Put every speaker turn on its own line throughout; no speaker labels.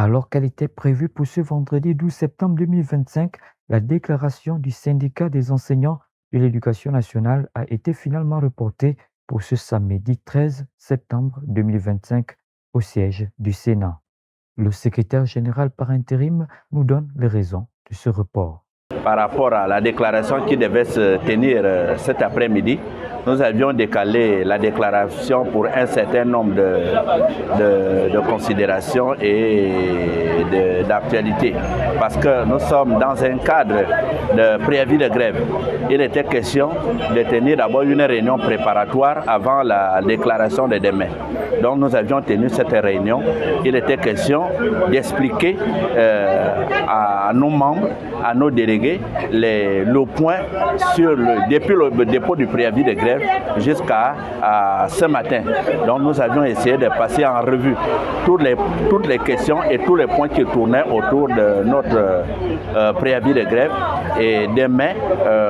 Alors qu'elle était prévue pour ce vendredi 12 septembre 2025, la déclaration du syndicat des enseignants de l'éducation nationale a été finalement reportée pour ce samedi 13 septembre 2025 au siège du Sénat. Le secrétaire général par intérim nous donne les raisons de ce report.
Par rapport à la déclaration qui devait se tenir cet après-midi, nous avions décalé la déclaration pour un certain nombre de considérations et d'actualités. Parce que nous sommes dans un cadre de préavis de grève. Il était question de tenir d'abord une réunion préparatoire avant la déclaration de demain. Donc nous avions tenu cette réunion. Il était question d'expliquer à nos membres, à nos délégués, le point depuis le dépôt du préavis de grève jusqu'à ce matin. Donc nous avions essayé de passer en revue toutes les questions et tous les points qui tournaient autour de notre préavis de grève. Et demain,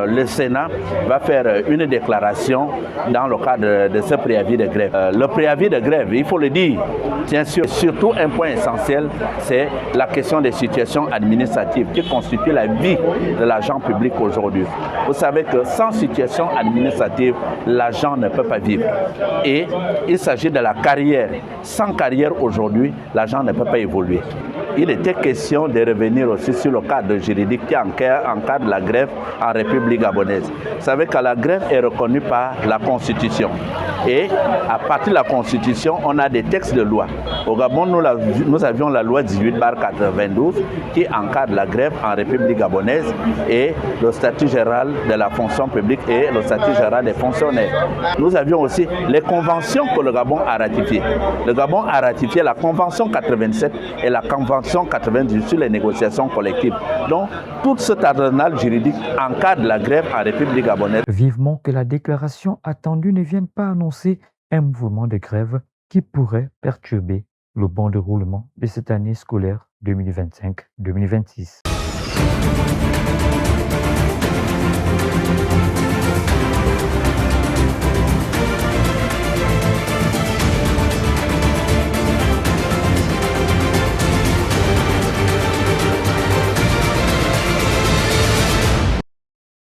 le Sénat va faire une déclaration dans le cadre de ce préavis de grève. Le préavis de grève, il faut le dire, tient surtout un point essentiel, c'est la question des situations administratives qui constituent la vie de l'agent public aujourd'hui. Vous savez que sans situation administrative, l'agent ne peut pas vivre. Et il s'agit de la carrière. Sans carrière aujourd'hui, l'agent ne peut pas évoluer. Il était question de revenir aussi sur le cadre juridique qui encadre la grève en République gabonaise. Vous savez que la grève est reconnue par la Constitution. Et à partir de la Constitution, on a des textes de loi. Au Gabon, nous avions la loi 18/92 qui encadre la grève en République gabonaise et le statut général de la fonction publique et le statut général des fonctionnaires. Nous avions aussi les conventions que le Gabon a ratifiées. Le Gabon a ratifié la Convention 87 et la Convention 98 sur les négociations collectives. Donc, tout cet arsenal juridique encadre la grève en République gabonaise.
Vivement que la déclaration attendue ne vienne pas annoncer un mouvement de grève qui pourrait perturber le bon déroulement de cette année scolaire 2025-2026.